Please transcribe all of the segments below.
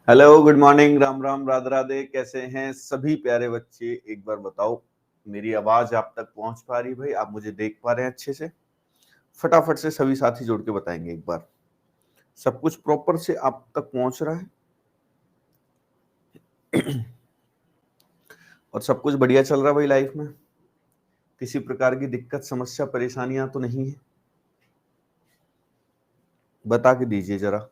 Hello, good morning, Ram Ram, Radhe Radhe. कैसे हैं सभी प्यारे बच्चे? एक बार बताओ, मेरी आवाज आप तक पहुंच पा रही? भाई, आप मुझे देख पा रहे हैं अच्छे से? फटाफट से सभी साथी जोड़ के बताएंगे एक बार। सब कुछ प्रॉपर से आप तक पहुंच रहा है और सब कुछ बढ़िया चल रहा है भाई लाइफ में? किसी प्रकार की दिक्कत, समस्या, परेशानियां तो नहीं है? बता के दीजिए जरा।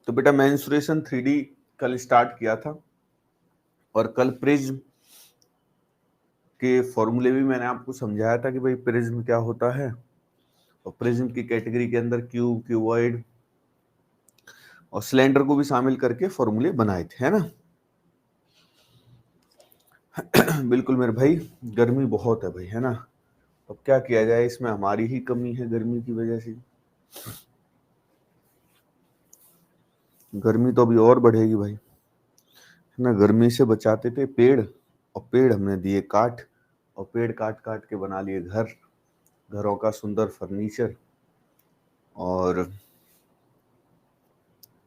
तो बेटा, मेंस्ट्रुएशन 3D कल स्टार्ट किया था और कल प्रिज्म के फॉर्मूले भी मैंने आपको समझाया था कि भाई प्रिज्म क्या होता है, और प्रिज्म की कैटेगरी के अंदर क्यूब, क्यूबॉइड और सिलेंडर को भी शामिल करके फॉर्मूले बनाए थे, है ना? बिल्कुल मेरे भाई, गर्मी बहुत है भाई, है ना? अब क्या किया जाए, इसमें हमारी ही कमी है गर्मी की वजह से। गर्मी तो अभी और बढ़ेगी भाई, है ना? गर्मी से बचाते थे पेड़, और पेड़ हमने दिए काट, और पेड़ काट काट के बना लिए घर, घरों का सुंदर फर्नीचर, और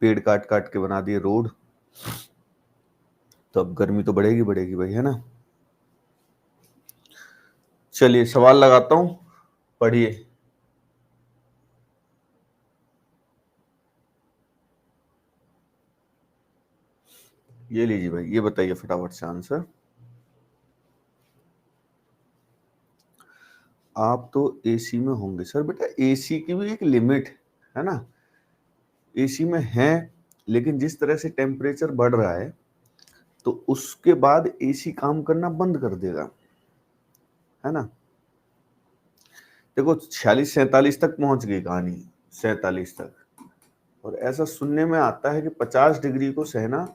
पेड़ काट काट के बना दिए रोड। तो अब गर्मी तो बढ़ेगी बढ़ेगी भाई, है ना? चलिए सवाल लगाता हूं, पढ़िए। ये लीजिए भाई, ये बताइए फटाफट से आंसर। आप तो एसी में होंगे सर। बेटा, एसी की भी एक लिमिट है ना? एसी में है, लेकिन जिस तरह से टेम्परेचर बढ़ रहा है तो उसके बाद एसी काम करना बंद कर देगा, है ना? देखो, 46-47 तक पहुंच गई कहानी, 47 तक। और ऐसा सुनने में आता है कि 50 डिग्री को सहना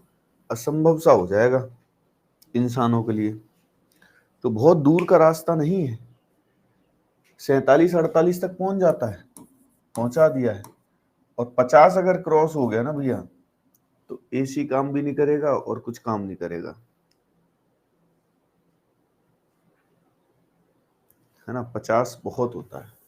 असंभव सा हो जाएगा इंसानों के लिए। तो बहुत दूर का रास्ता नहीं है, 47-48 तक पहुंच जाता है, पहुंचा दिया है। और 50 अगर क्रॉस हो गया ना भैया, तो एसी काम भी नहीं करेगा और कुछ काम नहीं करेगा, है ना? 50 बहुत होता है।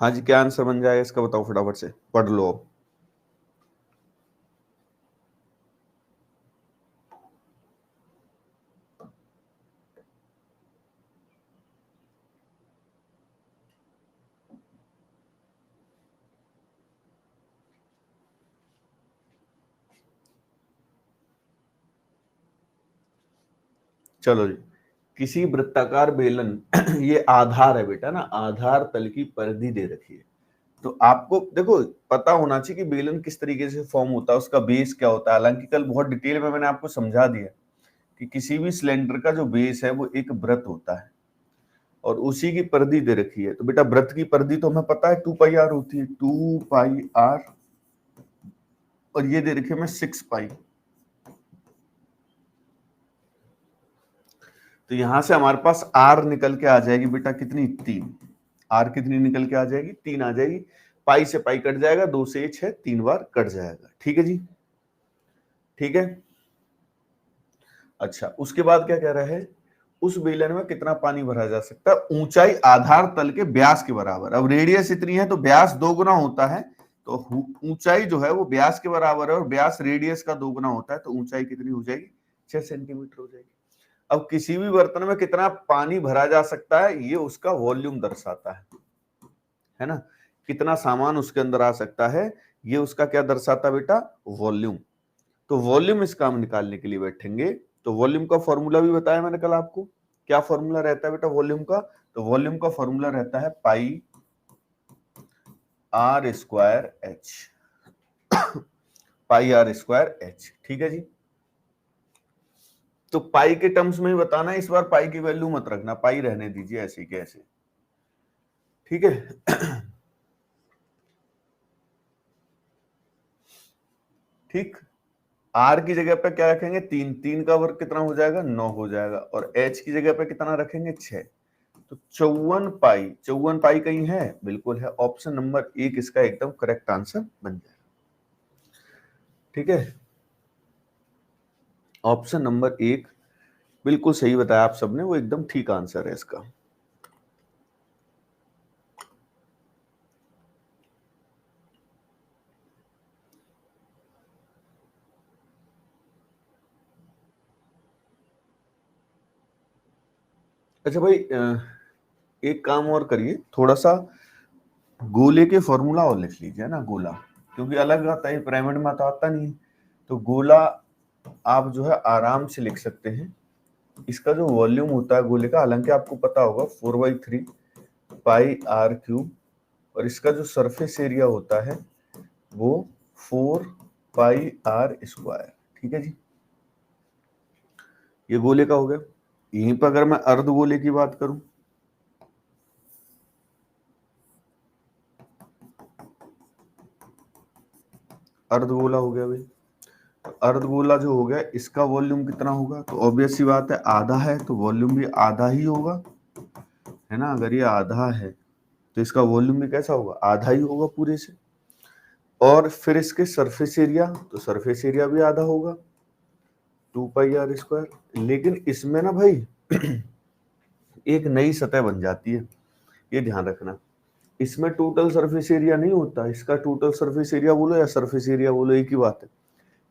हाँ जी, क्या आंसर बन जाएगा इसका बताओ फटाफट से, पढ़ लो अब। चलो जी, किसी वृत्ताकार बेलन ये आधार है बेटा ना, आधार तल की परिधि दे रखी है। तो आपको देखो पता होना चाहिए कि बेलन किस तरीके से फॉर्म होता है, उसका बेस क्या होता है। हालांकि कल बहुत डिटेल में मैंने आपको समझा दिया कि किसी भी सिलेंडर का जो बेस है वो एक वृत्त होता है और उसी की परिधि दे रखी है। तो बेटा, वृत्त की परिधि तो हमें पता है 2πr होती है, 2πr, और ये दे रखी है मैं 6π। तो यहां से हमारे पास आर निकल के आ जाएगी बेटा, कितनी? 3। आर कितनी निकल के आ जाएगी? 3 आ जाएगी। पाई से पाई कट जाएगा, 2 से 6, 3 बार कट जाएगा। ठीक है जी, ठीक है। अच्छा, उसके बाद क्या कह रहा है? उस बेलन में कितना पानी भरा जा सकता है? ऊंचाई आधार तल के व्यास के बराबर। अब रेडियस इतनी है तो व्यास 2 गुना होता है, तो ऊंचाई जो है वो व्यास के बराबर है, और व्यास रेडियस का 2 गुना होता है, तो ऊंचाई कितनी हो जाएगी? 6 सेंटीमीटर हो जाएगी। अब किसी भी बर्तन में कितना पानी भरा जा सकता है, ये उसका वॉल्यूम दर्शाता है ना? कितना सामान उसके अंदर आ सकता है, ये उसका क्या दर्शाता बेटा? वॉल्यूम। तो वॉल्यूम इसका हम निकालने के लिए बैठेंगे। तो वॉल्यूम का फॉर्मूला भी बताया मैंने कल आपको। क्या फॉर्मूला रहता है बेटा वॉल्यूम का? तो वॉल्यूम का फॉर्मूला रहता है pi R square H, pi R square H. ठीक है जी। तो पाई के टर्म्स में ही बताना है इस बार, पाई की वैल्यू मत रखना, पाई रहने दीजिए ऐसे के ऐसे। ठीक है। ठीक। आर की जगह पे क्या रखेंगे? 3। 3 का वर्ग कितना हो जाएगा? 9 हो जाएगा। और एच की जगह पे कितना रखेंगे? 6। तो 54 पाई कहीं है, बिल्कुल है। ऑप्शन नंबर 1 इसका एकदम करेक्ट आंसर बन जाएगा। ठीक है, ऑप्शन नंबर 1 बिल्कुल सही बताया आप सबने, वो एकदम ठीक आंसर है इसका। अच्छा भाई, एक काम और करिए, थोड़ा सा गोले के फॉर्मूला और लिख लीजिए ना, गोला, क्योंकि अलग आता है, पिरामिड में तो आता नहीं। तो गोला आप जो है आराम से लिख सकते हैं। इसका जो वॉल्यूम होता है गोले का, हालांकि आपको पता होगा 4/3 पाई आर क्यूब, और इसका जो सरफेस एरिया होता है वो 4 पाई आर स्क्वायर। ठीक है जी, ये गोले का हो गया। यहीं पर अगर मैं अर्धगोले की बात करूं, अर्धगोला हो गया भाई, तो अर्धगोला जो हो गया इसका वॉल्यूम कितना होगा, तो ऑब्वियस सी बात है आधा है, तो वॉल्यूम भी आधा ही होगा, है ना। अगर ये आधा है तो इसका वॉल्यूम भी कैसा होगा, आधा ही होगा पूरे से। और फिर इसके सरफेस एरिया, तो सरफेस एरिया भी आधा होगा, 2 पाई आर स्क्वायर। लेकिन इसमें ना भाई एक नई सतह बन जाती है, ये ध्यान रखना। इसमें टोटल सरफेस एरिया नहीं होता, इसका टोटल सरफेस एरिया बोलो या सरफेस एरिया बोलो एक ही बात है,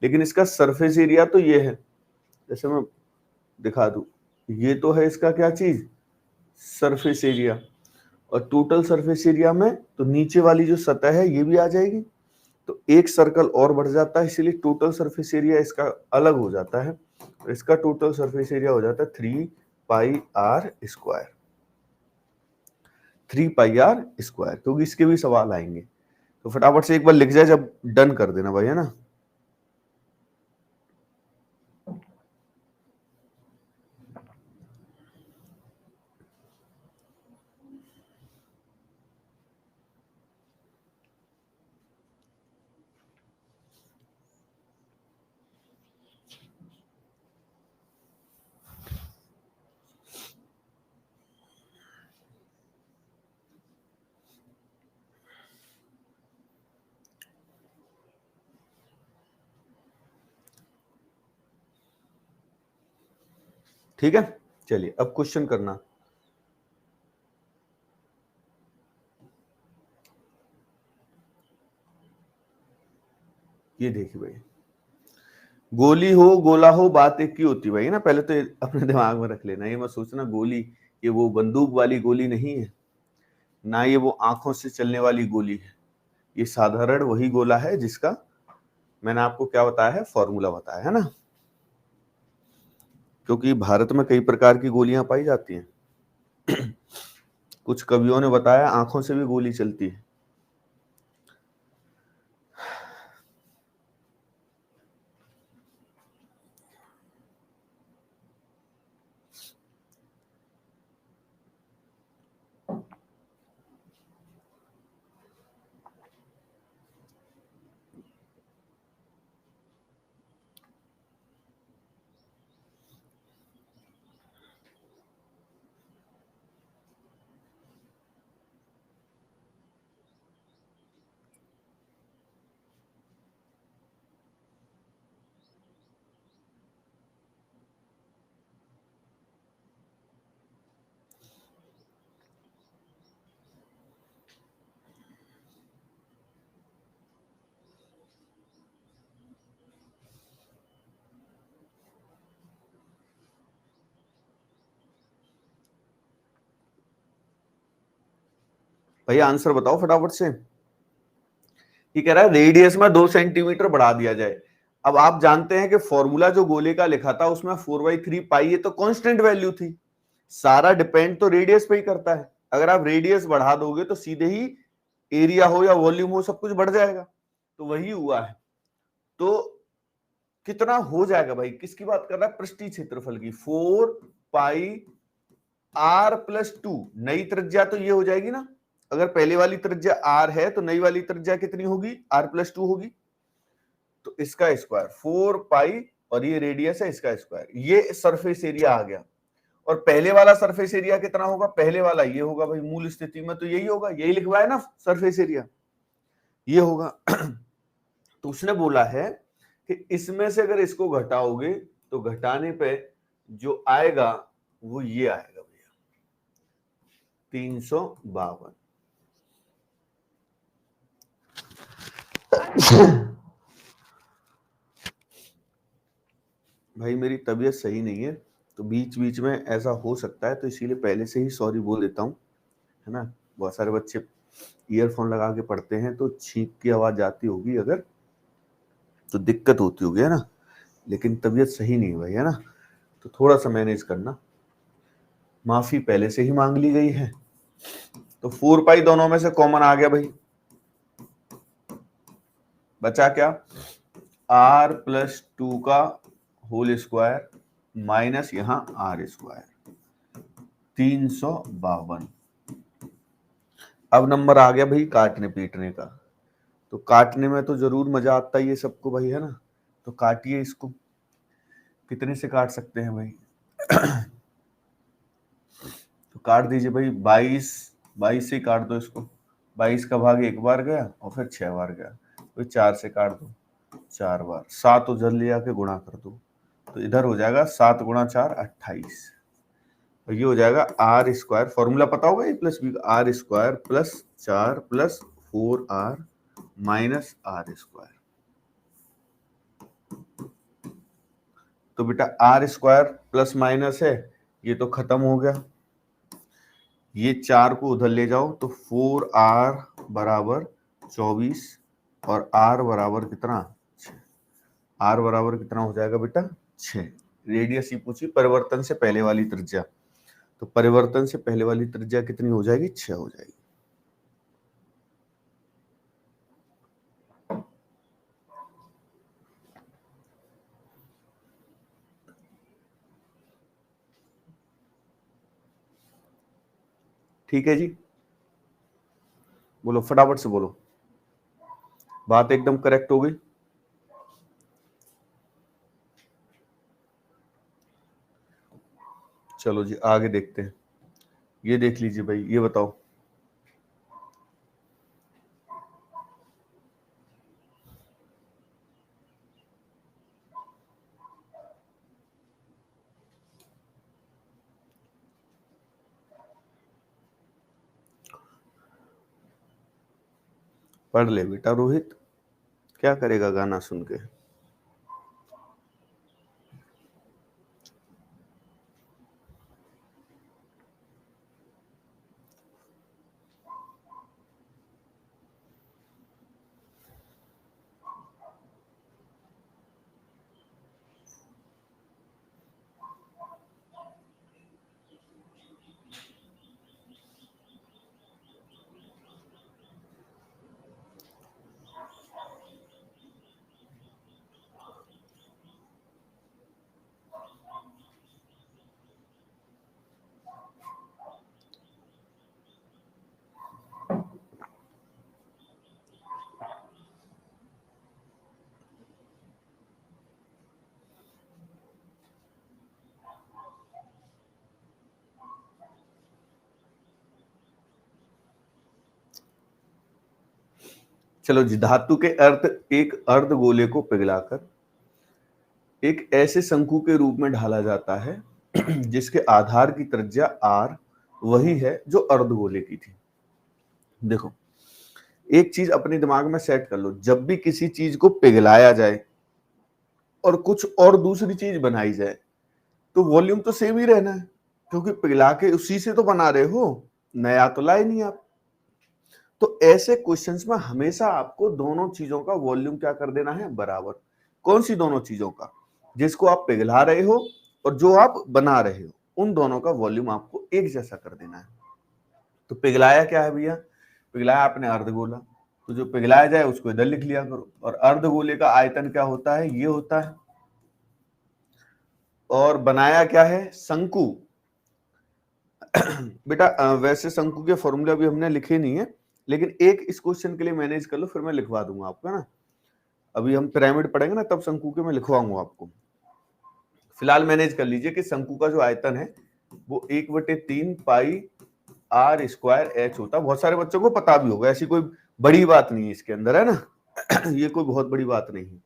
लेकिन इसका सरफेस एरिया तो ये है, जैसे मैं दिखा दूं, ये तो है इसका क्या चीज, सरफेस एरिया। और टोटल सरफेस एरिया में तो नीचे वाली जो सतह है ये भी आ जाएगी, तो एक सर्कल और बढ़ जाता है, इसीलिए टोटल सरफेस एरिया इसका अलग हो जाता है। तो इसका टोटल सरफेस एरिया हो जाता है 3 pi R square, 3 pi R square, क्योंकि इसके भी सवाल आएंगे। तो फटाफट से एक बार लिख जाए, जब डन कर देना भाई, है ना। ठीक है, चलिए अब क्वेश्चन करना। ये देखिए भाई, गोली हो गोला हो बात एक ही होती भाई, ना। पहले तो अपने दिमाग में रख लेना, ये मत सोचना गोली ये वो बंदूक वाली गोली नहीं है, ना ये वो आंखों से चलने वाली गोली है। ये साधारण वही गोला है जिसका मैंने आपको क्या बताया है, फॉर्मूला बताया है ना। क्योंकि भारत में कई प्रकार की गोलियां पाई जाती हैं। कुछ कवियों ने बताया आंखों से भी गोली चलती है। भैया आंसर बताओ फटाफट से। ये कह रहा है रेडियस में 2 सेंटीमीटर बढ़ा दिया जाए। अब आप जानते हैं कि फॉर्मूला जो गोले का लिखा था उसमें 4/3 पाई, ये तो कांस्टेंट वैल्यू थी। सारा डिपेंड तो रेडियस पे ही करता है। अगर आप रेडियस बढ़ा दोगे तो सीधे ही एरिया हो या वॉल्यूम हो सब कुछ बढ़ जाएगा, तो वही हुआ है। तो कितना हो जाएगा भाई, किसकी बात कर रहा है, पृष्ठीय क्षेत्रफल की। 4 पाई आर प्लस 2, नई त्रिज्या तो ये हो जाएगी ना। अगर पहले वाली त्रिज्या आर है तो नई वाली त्रिज्या कितनी होगी, आर प्लस 2 होगी। तो इसका स्क्वायर 4 पाई, और ये रेडियस है इसका स्क्वायर, ये सरफेस एरिया आ गया। और पहले वाला सरफेस एरिया कितना होगा, पहले वाला ये होगा भाई, मूल स्थिति में तो यही होगा, यही लिखवाया ना सरफेस एरिया, ये होगा। तो उसने बोला है कि इसमें से अगर इसको घटाओगे तो घटाने पे जो आएगा वो ये आएगा भैया 352। भाई मेरी तबीयत सही नहीं है तो बीच बीच में ऐसा हो सकता है, तो इसीलिए पहले से ही सॉरी बोल देता हूँ, है ना। बहुत सारे बच्चे ईयरफोन लगा के पढ़ते हैं तो छींक की आवाज जाती होगी अगर, तो दिक्कत होती होगी, है ना। लेकिन तबीयत सही नहीं है भाई, है ना, तो थोड़ा सा मैनेज करना, माफी पहले से ही मांग ली गई है। तो 4 पाई दोनों में से कॉमन आ गया भाई, बचा क्या, r प्लस 2 का होल स्क्वायर माइनस यहां r स्क्वायर 352। अब नंबर आ गया भाई काटने पीटने का, तो काटने में तो जरूर मजा आता ही है सबको भाई, है ना। तो काटिए इसको, कितने से काट सकते हैं भाई। तो काट दीजिए भाई, 22 से काट दो इसको, 22 का भाग एक बार गया और फिर 6 बार गया, तो 4 से काट दो 4 बार, 7 उधर ले आके गुणा कर दो, तो इधर हो जाएगा 7 गुणा 4 28, और ये हो जाएगा आर स्क्वायर, फॉर्मूला पता होगा, ए प्लस बी का, R square plus 4 plus 4r minus R square. तो बेटा आर स्क्वायर प्लस माइनस है, ये तो खत्म हो गया, ये 4 को उधर ले जाओ तो 4r बराबर 24 और r बराबर कितना 6, r बराबर कितना हो जाएगा बेटा 6। रेडियस ही पूछी, परिवर्तन से पहले वाली त्रिज्या, तो परिवर्तन से पहले वाली त्रिज्या कितनी हो जाएगी, 6 हो जाएगी। ठीक है जी, बोलो फटाफट से बोलो, बात एकदम करेक्ट हो गई। चलो जी आगे देखते हैं, ये देख लीजिए भाई, ये बताओ पढ़ ले बेटा रोहित, क्या करेगा गाना सुन के। चलो जी, धातु के अर्ध एक अर्धगोले को पिघलाकर एक ऐसे शंकु के रूप में ढाला जाता है जिसके आधार की त्रिज्या r वही है जो अर्धगोले की थी। देखो एक चीज अपने दिमाग में सेट कर लो, जब भी किसी चीज को पिघलाया जाए और कुछ और दूसरी चीज बनाई जाए तो वॉल्यूम तो सेम ही रहना है, क्योंकि पिघला के उसी से तो बना रहे हो, नया तो लाए नहीं आप। तो ऐसे क्वेश्चंस में हमेशा आपको दोनों चीजों का वॉल्यूम क्या कर देना है, बराबर। कौन सी दोनों चीजों का, जिसको आप पिघला रहे हो और जो आप बना रहे हो, उन दोनों का वॉल्यूम आपको एक जैसा कर देना है। तो पिघलाया क्या है भैया, पिघलाया आपने अर्धगोला, तो जो पिघलाया जाए उसको इधर लिख लिया करो, और अर्धगोले का आयतन क्या होता है, ये होता है, और बनाया क्या है, शंकु। बेटा वैसे शंकु के फॉर्मूला भी हमने लिखे नहीं है, लेकिन एक इस क्वेश्चन के लिए मैनेज कर लो, फिर मैं लिखवा दूंगा आपको, है ना। अभी हम पिरामिड पढ़ेंगे ना, तब शंकु के मैं लिखवाऊंगा आपको। फिलहाल मैनेज कर लीजिए कि शंकु का जो आयतन है वो 1/3 पाई आर स्क्वायर एच होता है। बहुत सारे बच्चों को पता भी होगा, ऐसी कोई बड़ी बात नहीं है इसके अंदर, है ना। ये कोई बहुत बड़ी बात नहीं है।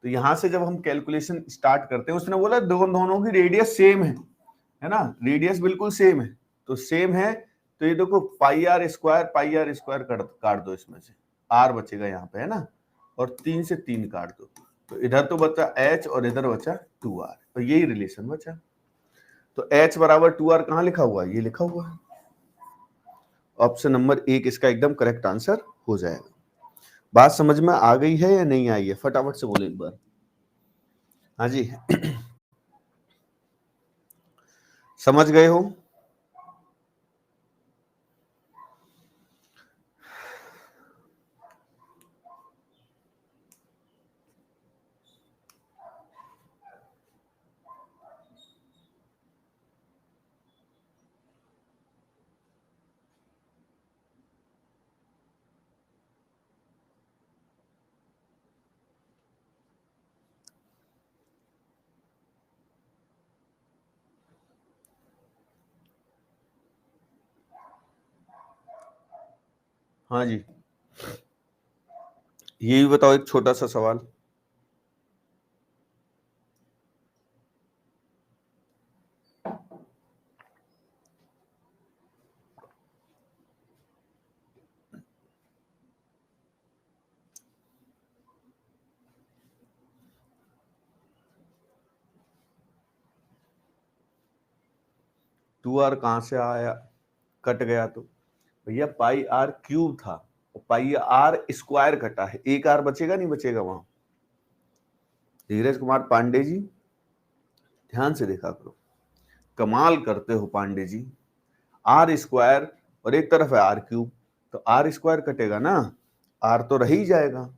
तो यहां से जब हम कैलकुलेशन स्टार्ट करते हैं, उसने बोला दोनों की रेडियस सेम है ना, रेडियस बिल्कुल सेम है। तो सेम है तो ये देखो पाई आर स्क्वायर काट दो, इसमें से आर बचेगा यहाँ पे, है ना, और 3 से 3 काट दो, तो इधर तो बचा एच और इधर बचा 2r, तो यही रिलेशन बचा। तो h बराबर 2r कहां लिखा हुआ है, ये लिखा हुआ है। ऑप्शन नंबर 1 इसका एकदम करेक्ट आंसर हो जाएगा। बात समझ में आ गई है या नहीं आई है, फटाफट से बोलो एक बार। हाँ जी, समझ गए हो? हाँ जी, ये भी बताओ एक छोटा सा सवाल। टू आर कहां से आया, कट गया तो भैया पाई आर क्यूब था, और पाई आर स्क्वायर कटा है, एक आर बचेगा नहीं बचेगा वहां। धीरज कुमार पांडे जी, ध्यान से देखा करो, कमाल करते हो पांडे जी। आर स्क्वायर और एक तरफ है आर क्यूब, तो आर स्क्वायर कटेगा ना, आर तो रह ही जाएगा,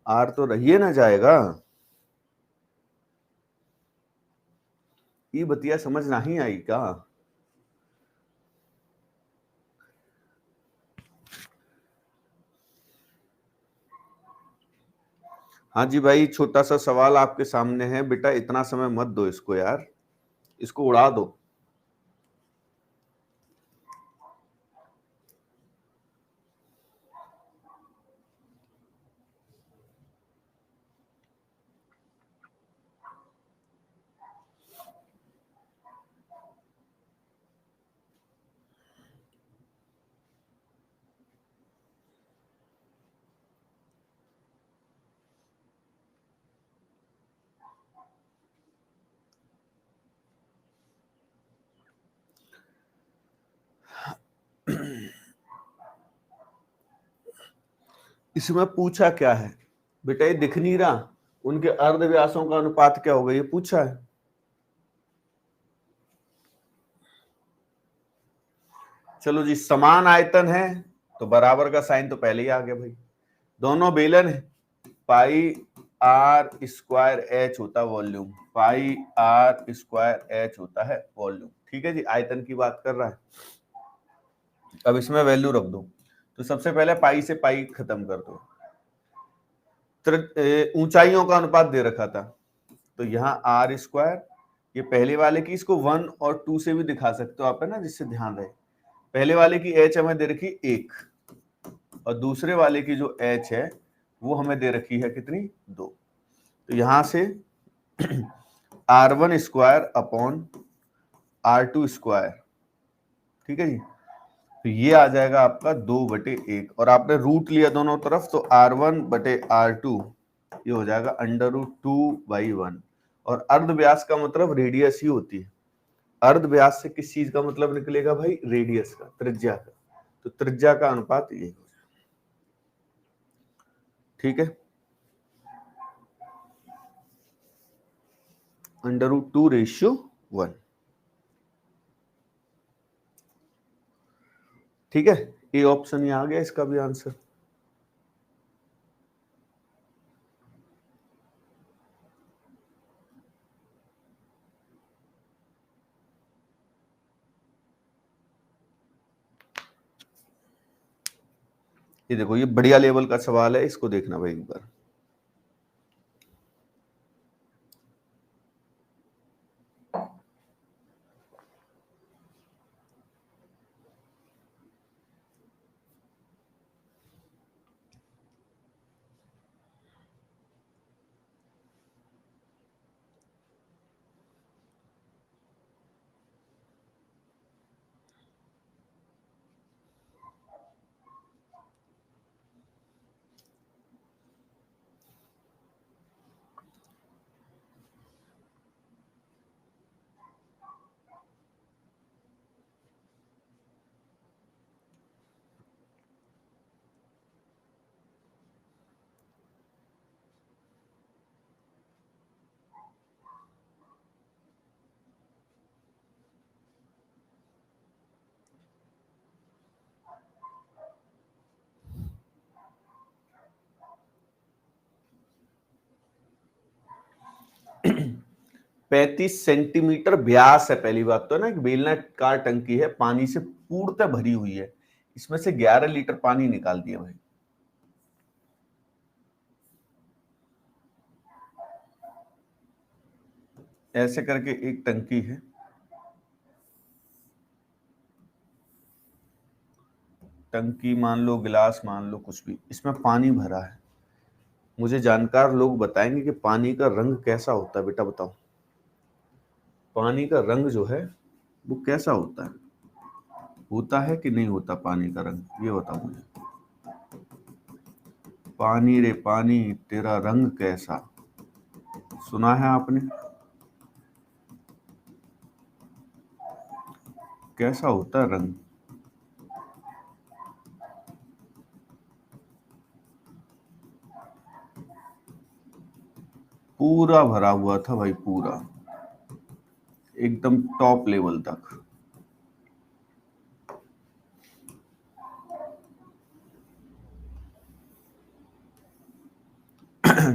आर तो रहिए ना जाएगा। ये बतिया समझ नहीं आई क्या? हाँ जी भाई, छोटा सा सवाल आपके सामने है बेटा, इतना समय मत दो इसको यार, इसको उड़ा दो। इसमें पूछा क्या है बेटा, ये दिख नहीं रहा, उनके अर्धव्यासों का अनुपात क्या होगा, ये पूछा है। चलो जी, समान आयतन है तो बराबर का साइन तो पहले ही आ गया भाई, दोनों बेलन है, पाई आर स्क्वायर एच होता है volume, pi R square H होता है वॉल्यूम। ठीक है जी, आयतन की बात कर रहा है। अब इसमें वैल्यू रख दो, तो सबसे पहले पाई से पाई खत्म कर दो। ऊंचाइयों का अनुपात दे रखा था, तो यहाँ आर स्क्वायर, ये पहले वाले की, इसको 1 और 2 से भी दिखा सकते हो आप, है ना, जिससे ध्यान रहे। पहले वाले की एच हमें दे रखी 1, और दूसरे वाले की जो एच है वो हमें दे रखी है कितनी, 2। तो यहां से R1 square upon R2 square, ठीक है जी, तो ये आ जाएगा आपका 2/1, और आपने रूट लिया दोनों तरफ, तो R1/R2 ये हो जाएगा √2/1। और अर्धव्यास का मतलब रेडियस ही होती है, अर्धव्यास से किस चीज का मतलब निकलेगा भाई, रेडियस का, त्रिज्या का, तो त्रिज्या का अनुपात ये हो जाएगा। ठीक है, √2:1। ठीक है, ए ऑप्शन ये आ गया इसका भी आंसर। ये देखो, ये बढ़िया लेवल का सवाल है, इसको देखना भाई एक बार। 35 सेंटीमीटर व्यास है। पहली बात तो ना कि बेलनाकार टंकी है, पानी से पूर्णतः भरी हुई है, इसमें से 11 लीटर पानी निकाल दिया भाई। ऐसे करके एक टंकी है, टंकी मान लो, गिलास मान लो, कुछ भी, इसमें पानी भरा है। मुझे जानकार लोग बताएंगे कि पानी का रंग कैसा होता है। बेटा बताओ, पानी का रंग जो है वो कैसा होता है कि नहीं होता पानी का रंग, ये बताओ मुझे। पानी रे पानी तेरा रंग कैसा, सुना है आपने? कैसा होता है रंग? पूरा भरा हुआ था भाई, पूरा एकदम टॉप लेवल तक।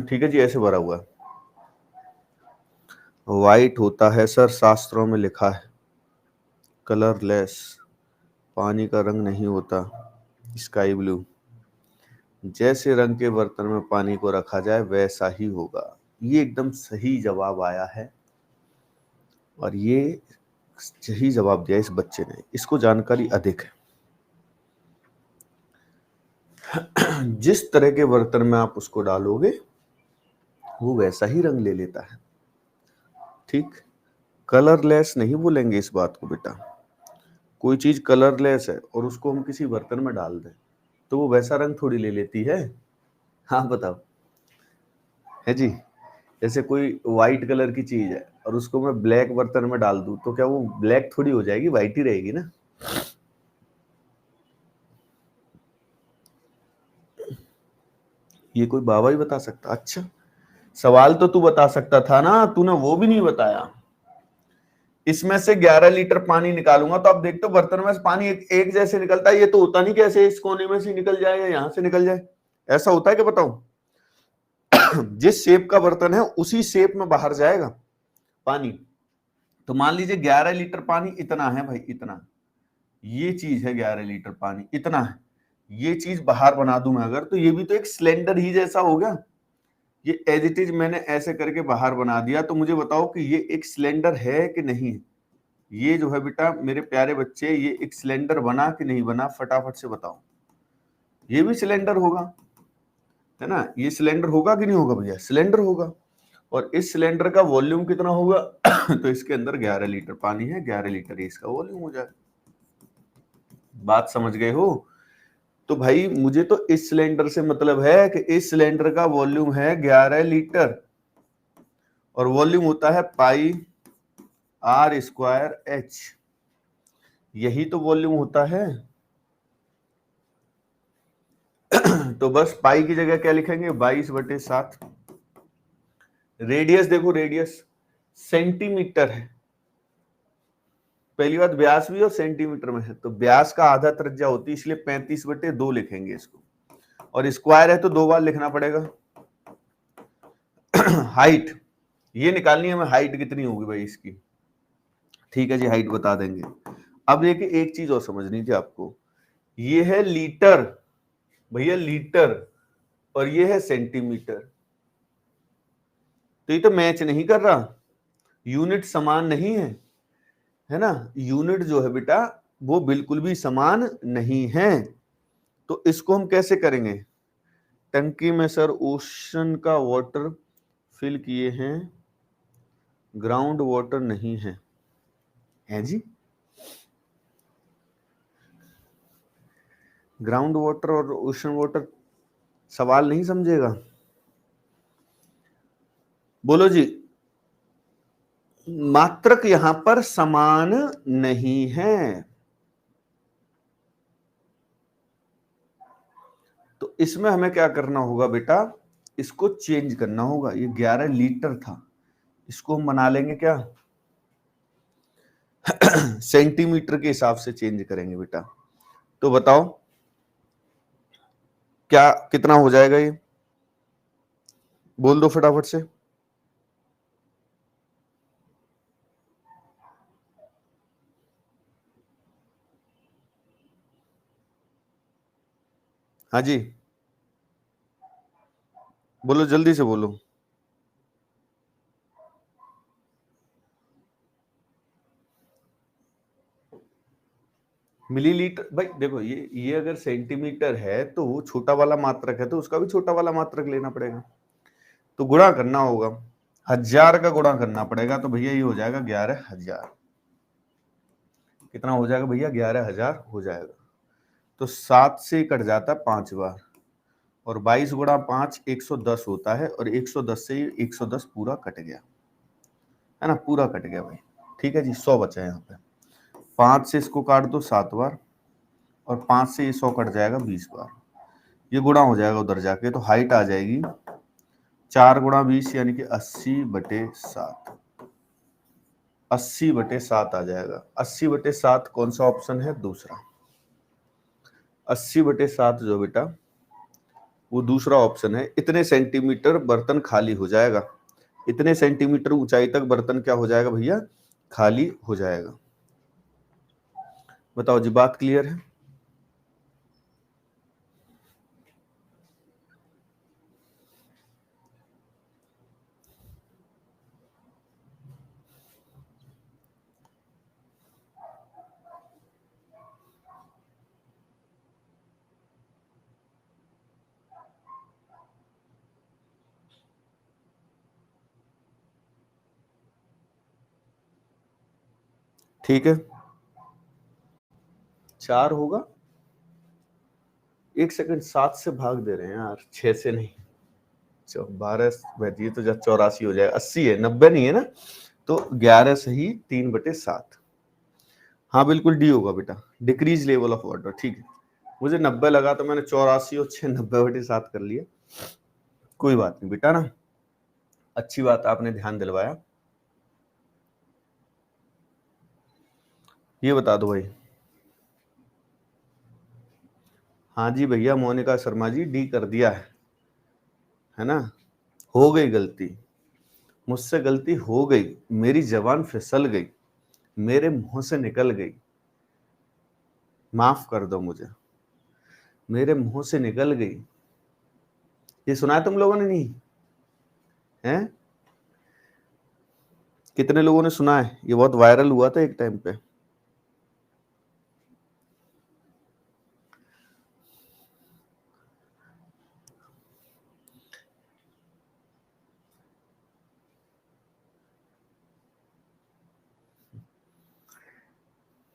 ठीक है जी, ऐसे भरा हुआ है। व्हाइट होता है सर, शास्त्रों में लिखा है, कलरलेस, पानी का रंग नहीं होता, स्काई ब्लू। जैसे रंग के बर्तन में पानी को रखा जाए वैसा ही होगा। ये एकदम सही जवाब आया है, और ये सही जवाब दिया इस बच्चे ने, इसको जानकारी अधिक है। जिस तरह के बर्तन में आप उसको डालोगे वो वैसा ही रंग ले लेता है। ठीक, कलरलेस नहीं बोलेंगे इस बात को बेटा। कोई चीज कलरलेस है और उसको हम किसी बर्तन में डाल दें तो वो वैसा रंग थोड़ी ले लेती है। हाँ बताओ, है जी। जैसे कोई व्हाइट कलर की चीज है और उसको मैं ब्लैक बर्तन में डाल दूं तो क्या वो ब्लैक थोड़ी हो जाएगी, व्हाइट ही रहेगी ना। ये कोई बाबा ही बता सकता? अच्छा, सवाल तो तू बता सकता था ना, तूने वो भी नहीं बताया। इसमें से 11 लीटर पानी निकालूंगा तो आप देखते हो बर्तन में से पानी एक जैसे निकलता है। ये तो होता नहीं कैसे इस कोने में से निकल जाए या यहां से निकल जाए, ऐसा होता है कि बताओ? जिस शेप का बर्तन है उसी शेप में बाहर जाएगा पानी। तो मान लीजिए 11 लीटर पानी इतना है भाई, इतना, ये चीज है 11 लीटर पानी इतना है। ये चीज बाहर बना दूं मैं अगर, तो ये भी तो एक सिलेंडर ही जैसा हो गया। ये एज इट इज मैंने ऐसे करके बाहर बना दिया, तो मुझे बताओ कि ये एक सिलेंडर है कि नहीं है? ये जो है बेटा मेरे प्यारे बच्चे, ये एक सिलेंडर बना कि नहीं बना, फटाफट से बताओ। ये भी सिलेंडर होगा, है ना? ये सिलेंडर होगा कि नहीं होगा भैया? सिलेंडर होगा। और इस सिलेंडर का वॉल्यूम कितना होगा? तो इसके अंदर 11 लीटर पानी है, 11 लीटर ही इसका वॉल्यूम हो जाए। बात समझ गए हो? तो भाई मुझे तो इस सिलेंडर से मतलब है कि इस सिलेंडर का वॉल्यूम है 11 लीटर, और वॉल्यूम होता है पाई आर स्क्वायर एच। यही तो वॉल्यूम होता है। तो बस पाई की जगह क्या लिखेंगे? 22/7। रेडियस देखो, रेडियस सेंटीमीटर है। पहली बात, व्यास भी और सेंटीमीटर में है, तो व्यास का आधा त्रिज्या होती है, इसलिए 35/2 लिखेंगे इसको। और स्क्वायर है तो 2 बार लिखना पड़ेगा। हाइट ये निकालनी है हमें, हाइट कितनी होगी भाई इसकी। ठीक है जी, हाइट बता देंगे। अब देखिए एक चीज और समझनी थी आपको, ये है लीटर भैया, लीटर, और ये है सेंटीमीटर। तो ये तो मैच नहीं कर रहा, यूनिट समान नहीं है, है ना? यूनिट जो है बेटा वो बिल्कुल भी समान नहीं है। तो इसको हम कैसे करेंगे? टंकी में सर ओशन का वाटर फिल किए हैं, ग्राउंड वाटर नहीं है। है जी, ग्राउंड वाटर और ओशन वाटर, सवाल नहीं समझेगा? बोलो जी। मात्रक यहां पर समान नहीं है, तो इसमें हमें क्या करना होगा बेटा? इसको चेंज करना होगा। ये 11 लीटर था, इसको हम बना लेंगे क्या? सेंटीमीटर के हिसाब से चेंज करेंगे बेटा। तो बताओ क्या कितना हो जाएगा? ये बोल दो फटाफट से। हाँ जी बोलो, जल्दी से बोलो। मिलीलीटर भाई देखो, ये अगर सेंटीमीटर है तो वो छोटा वाला मात्रक है, तो उसका भी छोटा वाला मात्रक लेना पड़ेगा, तो गुणा करना होगा, 1000 का गुणा करना पड़ेगा, तो भैया ये हो जाएगा 11,000। कितना हो जाएगा भैया? 11,000 हो जाएगा। तो 7 से कट जाता है 5 बार, और 22 गुणा 5 110 होता है, और 110 से 110 पूरा कट गया है ना, पूरा कट गया भाई। ठीक है जी, 100 बचा है यहाँ पे। 5 से इसको काट दो 7 बार, और 5 से ये 100 कट जाएगा 20 बार, ये गुणा हो जाएगा उधर जाके, तो हाइट आ जाएगी 4 गुणा 20 यानी कि 80/7। 80/7 आ जाएगा। 80/7 कौन सा ऑप्शन है? दूसरा। 80/7 जो बेटा वो दूसरा ऑप्शन है। इतने सेंटीमीटर बर्तन खाली हो जाएगा, इतने सेंटीमीटर ऊंचाई तक बर्तन क्या हो जाएगा भैया? खाली हो जाएगा। बताओ जी, बात क्लियर है? ठीक है, 4 होगा। 1 सेकंड, 7 से भाग दे रहे हैं यार, 6 से नहीं। 12 बैठिए तो जब 84 हो जाएगा, 80 है, 90 नहीं है ना, तो 11 सही 3/7। हाँ बिल्कुल डी होगा बेटा, डिक्रीज लेवल ऑफ वाटर। ठीक है, मुझे 90 लगा तो मैंने 84 और 6 90/7 कर लिया। कोई बात नहीं बेटा ना, अच्छी बात आपने ध्यान दिलवाया। ये बता दो भाई। हाँ जी भैया, मोनिका शर्मा जी, डी कर दिया है ना। हो गई गलती, मुझसे गलती हो गई, मेरी जबान फिसल गई, मेरे मुंह से निकल गई, माफ कर दो मुझे, मेरे मुंह से निकल गई। ये सुना है तुम लोगों ने? नहीं है? कितने लोगों ने सुना है? ये बहुत वायरल हुआ था एक टाइम पे।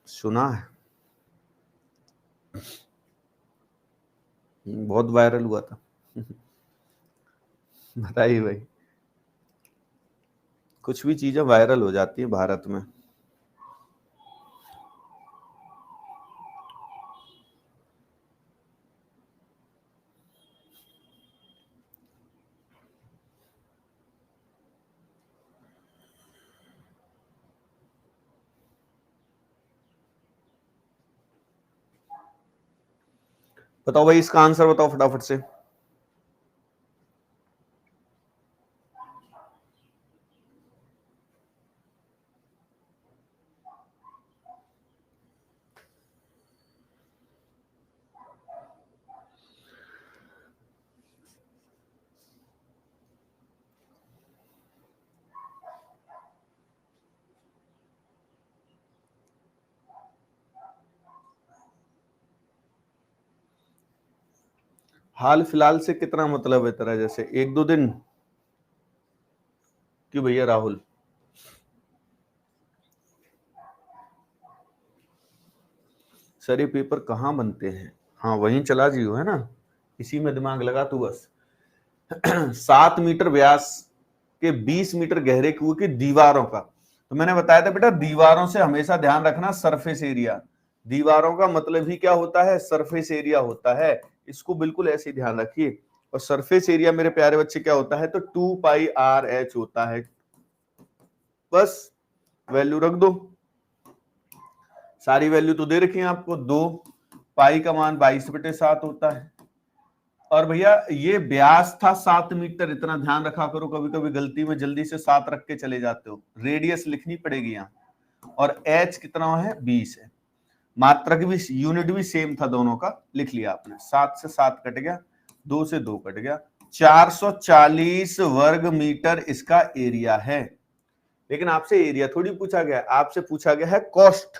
सुना है, बहुत वायरल हुआ था। बताइए भाई, कुछ भी चीजें वायरल हो जाती है भारत में। बताओ भाई, इसका आंसर बताओ फटाफट से। हाल फिलहाल से कितना मतलब है तेरा? जैसे 1-2 दिन? क्यों भैया राहुल? सर ये पेपर कहाँ बनते हैं? हाँ वहीं चला जियो, है ना, इसी में दिमाग लगा तू बस। 7 मीटर व्यास के 20 मीटर गहरे कुएं की दीवारों का, तो मैंने बताया था बेटा, दीवारों से हमेशा ध्यान रखना सरफेस एरिया। दीवारों का मतलब ही क्या होता है? सरफेस एरिया होता है। इसको बिल्कुल ऐसे ध्यान रखिए। और सरफेस एरिया मेरे प्यारे बच्चे क्या होता है? तो 2πr/h होता है। बस वैल्यू रख दो, सारी वैल्यू तो दे रखी है आपको। 2 पाई का मान 22/7 होता है। और भैया ये व्यास था 7 मीटर, इतना ध्यान रखा करो, कभी कभी गलती में जल्दी से 7 रख के चले जाते हो, रेडियस लिखनी पड़ेगी यहाँ। और एच कितना है? 20 है। मात्रक भी, यूनिट भी सेम था दोनों का, लिख लिया आपने। 7 से 7 कट गया, 2 से 2 कट गया। 440 वर्ग मीटर इसका एरिया है। लेकिन आपसे एरिया थोड़ी पूछा गया, आपसे पूछा गया है कॉस्ट।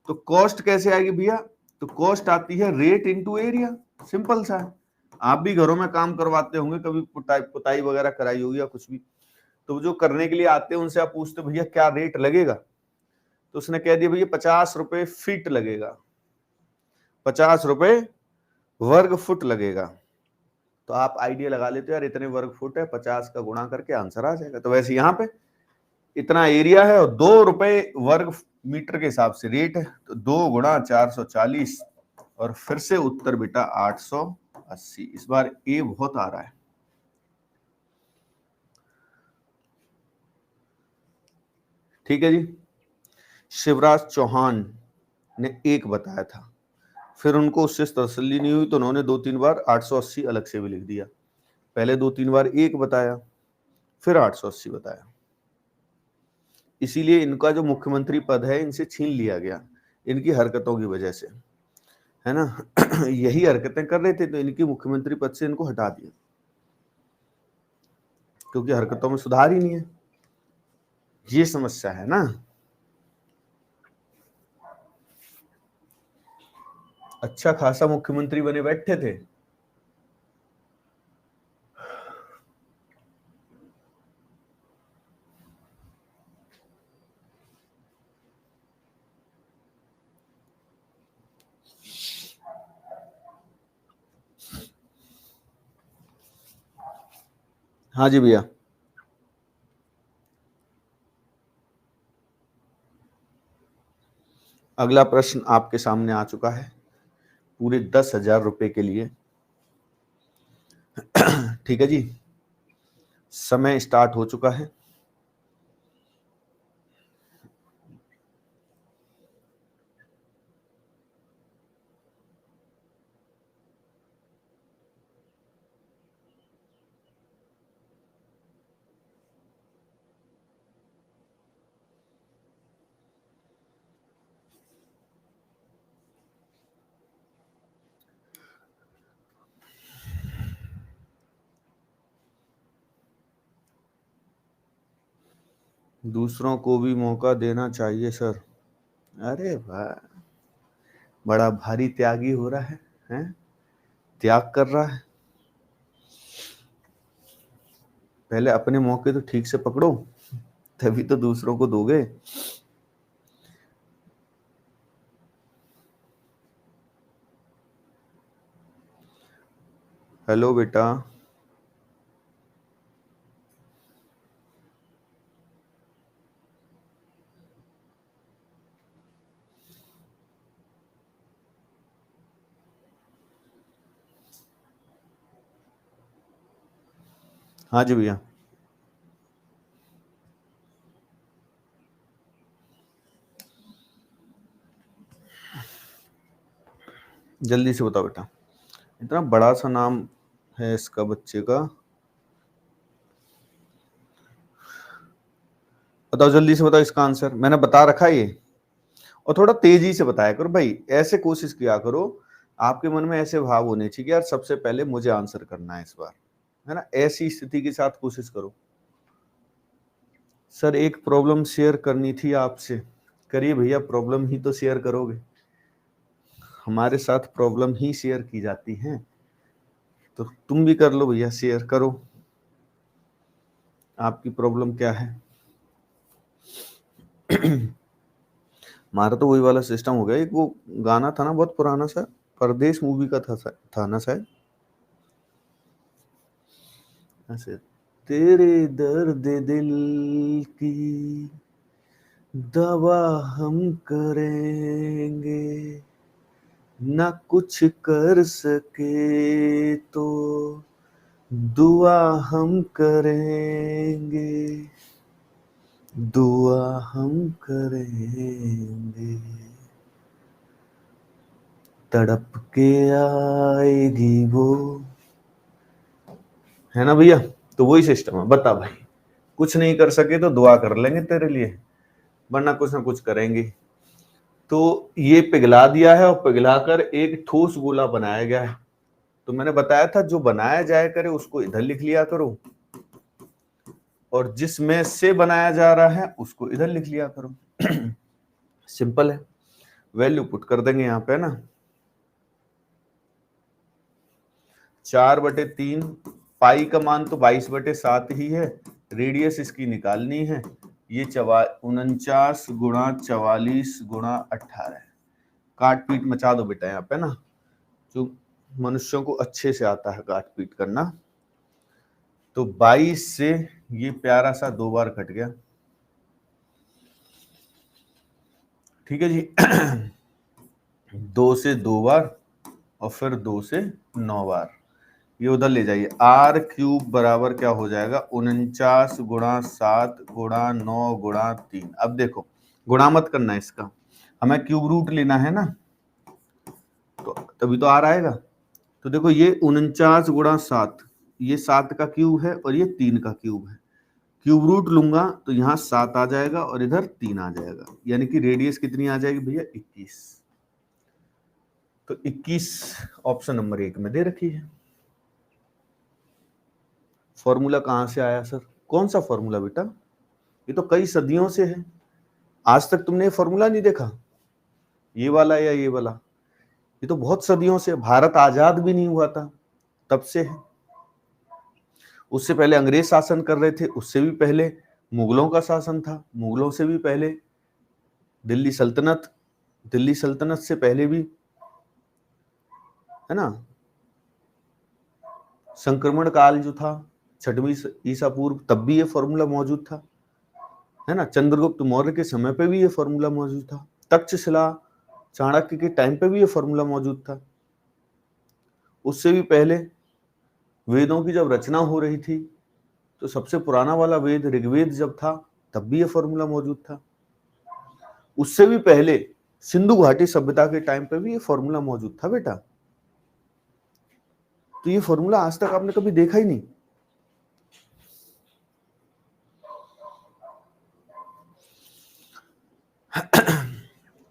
तो कॉस्ट कैसे आएगी भैया? तो कॉस्ट आती है रेट इनटू एरिया, सिंपल सा है। आप भी घरों में काम करवाते होंगे, कभी पुताई वगैरह कराई होगी या कुछ भी, तो जो करने के लिए आते हैं उनसे आप पूछते भैया क्या रेट लगेगा, तो उसने कह दिया भैया 50 रुपए फीट लगेगा, 50 रुपए वर्ग फुट लगेगा। तो आप आइडिया लगा लेते हो यार इतने वर्ग फुट है, 50 का गुणा करके आंसर आ जाएगा। तो वैसे यहाँ पे इतना एरिया है और 2 रुपए वर्ग मीटर के हिसाब से रेट है, तो 2 गुणा 440 और फिर से उत्तर बेटा 880। इस बार ए बहुत आ रहा है। ठीक है जी। शिवराज चौहान ने 1 बताया था, फिर उनको उससे तसल्ली नहीं हुई तो उन्होंने 2-3 बार 880 अलग से भी लिख दिया। पहले 2-3 बार 1 बताया, फिर 880 बताया। इसीलिए इनका जो मुख्यमंत्री पद है इनसे छीन लिया गया, इनकी हरकतों की वजह से, है ना। यही हरकतें कर रहे थे तो इनकी मुख्यमंत्री पद से इनको हटा दिया, क्योंकि हरकतों में सुधार ही नहीं है। ये समस्या है ना। अच्छा खासा मुख्यमंत्री बने बैठे थे, हाँ जी भैया। अगला प्रश्न आपके सामने आ चुका है, पूरे 10,000 रुपए के लिए। ठीक है जी, समय स्टार्ट हो चुका है। दूसरों को भी मौका देना चाहिए सर। अरे वाह, बड़ा भारी त्यागी हो रहा है, हैं? त्याग कर रहा है। पहले अपने मौके तो ठीक से पकड़ो, तभी तो दूसरों को दोगे। हेलो बेटा। हाँ जी भैया। जल्दी से बताओ बेटा, इतना बड़ा सा नाम है इसका बच्चे का, बताओ जल्दी से बताओ इसका आंसर। मैंने बता रखा है ये, और थोड़ा तेजी से बताया करो भाई, ऐसे कोशिश किया करो, आपके मन में ऐसे भाव होने चाहिए कि यार सबसे पहले मुझे आंसर करना है इस बार, है ना। ऐसी स्थिति के साथ कोशिश करो। सर एक प्रॉब्लम शेयर करनी थी आपसे। करिए भैया, प्रॉब्लम ही तो शेयर करोगे, हमारे साथ प्रॉब्लम ही शेयर की जाती है, तो तुम भी कर लो भैया, शेयर करो आपकी प्रॉब्लम क्या है। हमारा तो वही वाला सिस्टम हो गया, एक वो गाना था ना बहुत पुराना सा, परदेश मूवी का था ना शायद, ऐसे, तेरे दर्द दिल की दवा हम करेंगे, ना कुछ कर सके तो दुआ हम करेंगे, दुआ हम करेंगे, तड़प के आएगी वो, है ना भैया। तो वही सिस्टम है। बता भाई, कुछ नहीं कर सके तो दुआ कर लेंगे तेरे लिए, वरना कुछ ना कुछ करेंगे। तो ये पिघला दिया है और पिघलाकर एक ठोस गोला बनाया गया है। तो मैंने बताया था जो बनाया जाए करे उसको इधर लिख लिया करो, और जिसमें से बनाया जा रहा है उसको इधर लिख लिया करो। सिंपल है। वैल्यू पुट कर देंगे यहाँ पे ना, 4/3, पाई का मान तो 22/7 ही है, रेडियस इसकी निकालनी है, ये 49 गुणा 44 गुणा 18 है। काट पीट मचा दो बेटा यहाँ पे ना, जो मनुष्यों को अच्छे से आता है काट पीट करना। तो 22 से ये प्यारा सा 2 बार कट गया, ठीक है जी। 2 से 2 बार और फिर 2 से 9 बार, ये उधर ले जाइए। r³ बराबर क्या हो जाएगा, 49 गुणा 7 गुणा 9 गुणा 3। अब देखो गुणा मत करना इसका, हमें क्यूब रूट लेना है ना, तो तभी तो r आएगा। तो देखो ये 49 गुणा 7, ये 7 का क्यूब है और ये 3 का क्यूब है। क्यूब रूट लूंगा तो यहाँ 7 आ जाएगा और इधर 3 आ जाएगा, यानी कि रेडियस कितनी आ जाएगी भैया, 21। तो 21 ऑप्शन नंबर 1 में दे रखी है। फॉर्मूला कहां से आया सर, कौन सा फॉर्मूला बेटा, ये तो कई सदियों से है, आज तक तुमने ये फॉर्मूला नहीं देखा, ये वाला या ये वाला, ये तो बहुत सदियों से, भारत आजाद भी नहीं हुआ था तब से है। उससे पहले अंग्रेज शासन कर रहे थे, उससे भी पहले मुगलों का शासन था, मुगलों से भी पहले दिल्ली सल्तनत से पहले भी, है ना, संक्रमण काल जो था 6वीं ईसा पूर्व, तब भी ये फॉर्मूला मौजूद था, है ना। चंद्रगुप्त मौर्य के समय पे भी ये फॉर्मूला मौजूद था, तक्षशिला चाणक्य के टाइम पे भी ये फॉर्मूला मौजूद था, उससे भी पहले वेदों की जब रचना हो रही थी तो सबसे पुराना वाला वेद ऋग्वेद जब था तब भी ये फॉर्मूला मौजूद था, उससे भी पहले सिंधु घाटी सभ्यता के टाइम पे भी ये फॉर्मूला मौजूद था बेटा। तो ये फॉर्मूला आज तक आपने कभी देखा ही नहीं।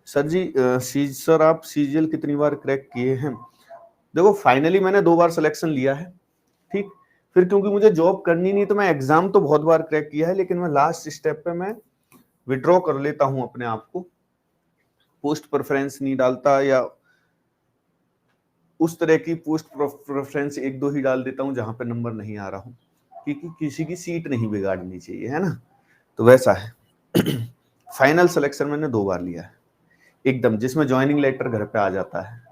सर जी सर आप सीजीएल कितनी बार क्रैक किए हैं? देखो फाइनली मैंने 2 बार सिलेक्शन लिया है, ठीक, फिर क्योंकि मुझे जॉब करनी नहीं तो मैं एग्जाम तो बहुत बार क्रैक किया है, लेकिन मैं लास्ट स्टेप पे मैं विड्रॉ कर लेता हूं अपने आप को, पोस्ट प्रेफरेंस नहीं डालता, या उस तरह की पोस्ट प्रेफरेंस 1-2 ही डाल देता हूं जहां पे नंबर नहीं आ रहा हूं, क्योंकि किसी की सीट नहीं बिगाड़नी चाहिए, है ना, तो वैसा है। फाइनल सिलेक्शन मैंने 2 बार लिया है एकदम, जिसमें ज्वाइनिंग लेटर घर पे आ जाता है,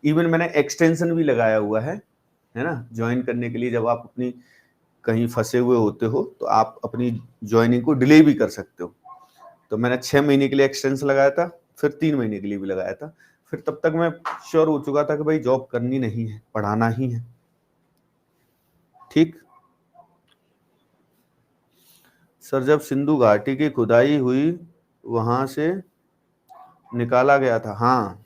इवन मैंने एक्सटेंशन भी लगाया हुआ है ना, ज्वाइन करने के लिए। जब आप अपनी कहीं फंसे हुए होते हो तो आप अपनी ज्वाइनिंग को डिले भी कर सकते हो। तो मैंने 6 महीने के लिए एक्सटेंशन लगाया था, फिर 3 महीने के लिए भी लगाया था, फिर तब तक मैं श्योर हो चुका था कि भाई जॉब करनी नहीं है, पढ़ाना ही है, ठीक। सर जब सिंधु घाटी की खुदाई हुई वहां से निकाला गया था, हाँ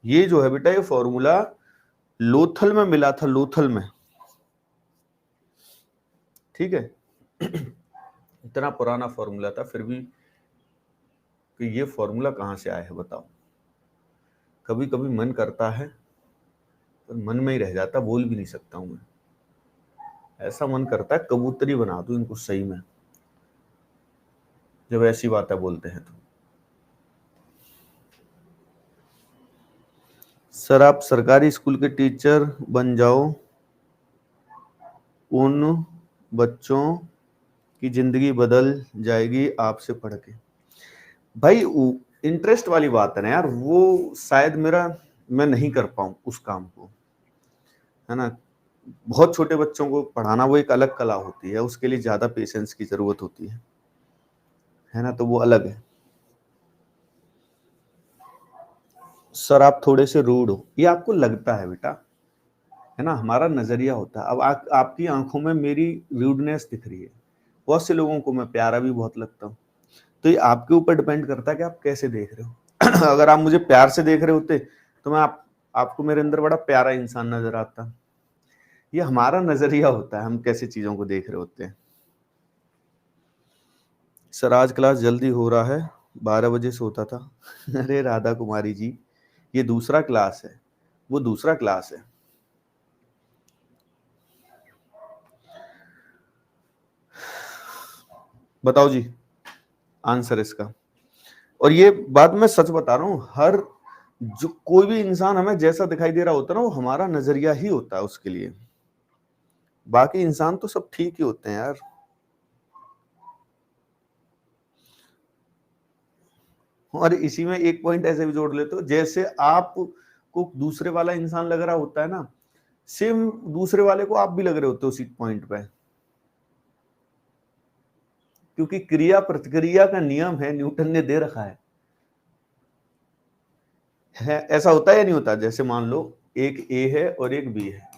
ये जो है बेटा ये फॉर्मूला लोथल में मिला था, लोथल में, ठीक है। इतना पुराना फॉर्मूला था, फिर भी कि ये फॉर्मूला कहां से आया है बताओ। कभी कभी मन करता है पर मन में ही रह जाता, बोल भी नहीं सकता हूं मैं, ऐसा मन करता है कबूतरी बना दूं इनको सही में, जब ऐसी बातें बोलते हैं तो। सर आप सरकारी स्कूल के टीचर बन जाओ, उन बच्चों की जिंदगी बदल जाएगी आपसे पढ़ के। भाई इंटरेस्ट वाली बात है ना यार, वो शायद मैं नहीं कर पाऊं उस काम को, है ना। बहुत छोटे बच्चों को पढ़ाना वो एक अलग कला होती है, उसके लिए ज्यादा पेशेंस की जरूरत होती है ना, तो वो अलग है। सर आप थोड़े से रूड हो, ये आपको लगता है बेटा, है ना, हमारा नजरिया होता है। अब आपकी आंखों में मेरी रूडनेस दिख रही है, बहुत से लोगों को मैं प्यारा भी बहुत लगता हूँ, तो ये आपके ऊपर डिपेंड करता है कि आप कैसे देख रहे हो। अगर आप मुझे प्यार से देख रहे होते तो मैं आपको मेरे अंदर बड़ा प्यारा इंसान नजर आता। ये हमारा नजरिया होता है, हम कैसे चीजों को देख रहे होते हैं। सर आज क्लास जल्दी हो रहा है 12 बजे सोता था। अरे राधा कुमारी जी, ये दूसरा क्लास है, वो दूसरा क्लास है। बताओ जी आंसर इसका। और ये बात मैं सच बता रहा हूं, हर जो कोई भी इंसान हमें जैसा दिखाई दे रहा होता है ना, वो हमारा नजरिया ही होता है उसके लिए। बाकी इंसान तो सब ठीक ही होते हैं यार। और इसी में एक पॉइंट ऐसे भी जोड़ लेते हो, जैसे आप को दूसरे वाला इंसान लग रहा होता है ना, सेम दूसरे वाले को आप भी लग रहे होते हो उसी पॉइंट पे। क्योंकि क्रिया प्रतिक्रिया का नियम है, न्यूटन ने दे रखा है ऐसा होता है या नहीं होता? जैसे मान लो एक ए है और एक बी है,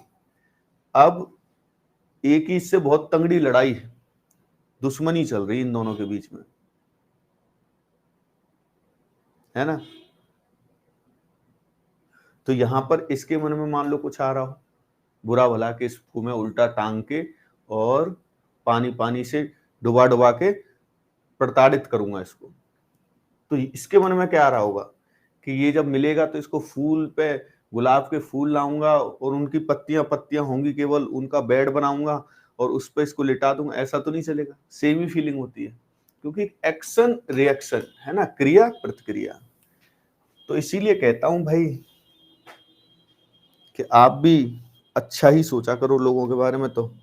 अब ए की इससे बहुत तंगड़ी लड़ाई है, दुश्मनी चल रही इन दोनों के बीच में, है ना? तो यहां पर इसके मन में मान लो कुछ आ रहा हो बुरा भला, कि इसको मैं उल्टा टांग के और पानी पानी से डुबा डुबा के प्रताड़ित करूंगा इसको। तो इसके मन में क्या आ रहा होगा कि ये जब मिलेगा तो इसको फूल पे, गुलाब के फूल लाऊंगा और उनकी पत्तियां पत्तियां होंगी, केवल उनका बेड बनाऊंगा और उस पर इसको लिटा दूंगा। ऐसा तो नहीं चलेगा। सेम ही फीलिंग होती है, क्योंकि एक्शन रिएक्शन है ना, क्रिया प्रतिक्रिया। तो इसीलिए कहता हूं भाई कि आप भी अच्छा ही सोचा करो लोगों के बारे में। तो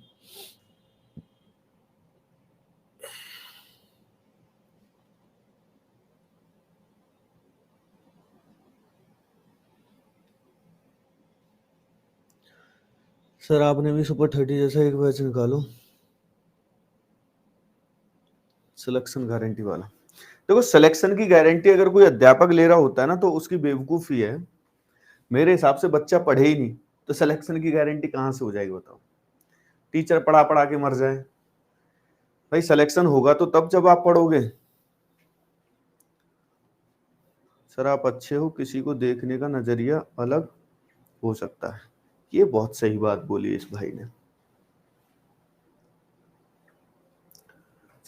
सर आपने भी सुपर 30 जैसा एक बैच निकालो, सिलेक्शन गारंटी वाला। देखो सिलेक्शन की गारंटी अगर कोई अध्यापक ले रहा होता है ना, तो उसकी बेवकूफी है। मेरे हिसाब से बच्चा पढ़े ही नहीं तो सिलेक्शन की गारंटी कहां से हो जाएगी बताओ? टीचर पढ़ा पढ़ा के मर जाए। भाई सिलेक्शन होगा तो तब जब आप पढ़ोगे। सर आप अच्छे हो, किसी को देखने का नजरिया अलग हो सकता है। ये बहुत सही बात बोली इस भाई ने।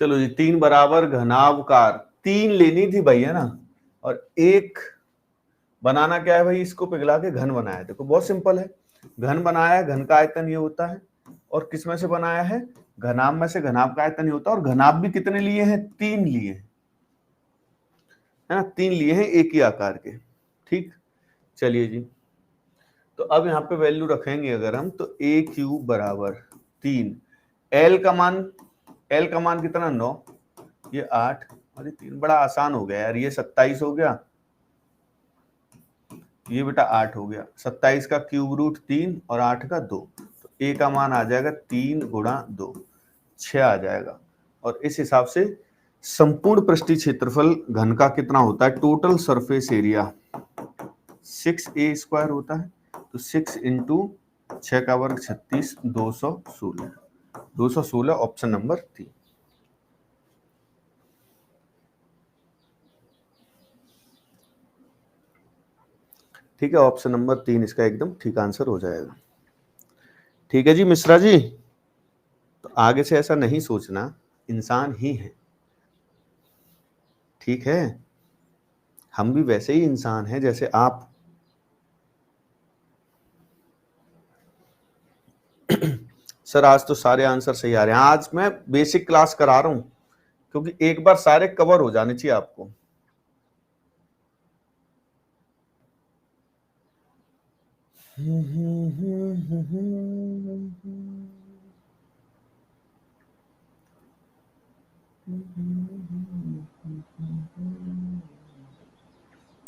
चलो जी, 3 बराबर घनाभकार 3 लेनी थी भाई, है ना? और एक बनाना क्या है भाई? इसको पिघला के घन बनाया है। देखो बहुत सिंपल है, घन बनाया है, घन का आयतन ये होता है। और किस में से बनाया है? घनाभ में से। घनाभ का आयतन ये होता है। और घनाभ भी कितने लिए हैं? 3 लिए हैं, है ना? 3 लिए हैं एक ही आकार के। ठीक, चलिए जी। तो अब यहाँ पे वैल्यू रखेंगे अगर हम, तो ए क्यूब बराबर 3। एल का मान, एल का मान कितना? 9, ये 8 और ये 3। बड़ा आसान हो गया यार, ये 27 हो गया, ये बेटा 8 हो गया। 27 का क्यूब रूट 3 और 8 का 2, तो ए का मान आ जाएगा 3 गुणा 2, 6 आ जाएगा। और इस हिसाब से संपूर्ण पृष्ठीय क्षेत्रफल घन का कितना होता है? Total surface area 6a square होता है। तो 6 इंटू 6 का वर्ग 36, 216। 216 ऑप्शन नंबर 3। ठीक है, ऑप्शन नंबर 3 इसका एकदम ठीक आंसर हो जाएगा। ठीक है जी मिश्रा जी, तो आगे से ऐसा नहीं सोचना, इंसान ही है, ठीक है? हम भी वैसे ही इंसान हैं जैसे आप। सर आज तो सारे आंसर सही आ रहे हैं। आज मैं बेसिक क्लास करा रहा हूं, क्योंकि एक बार सारे कवर हो जाने चाहिए आपको।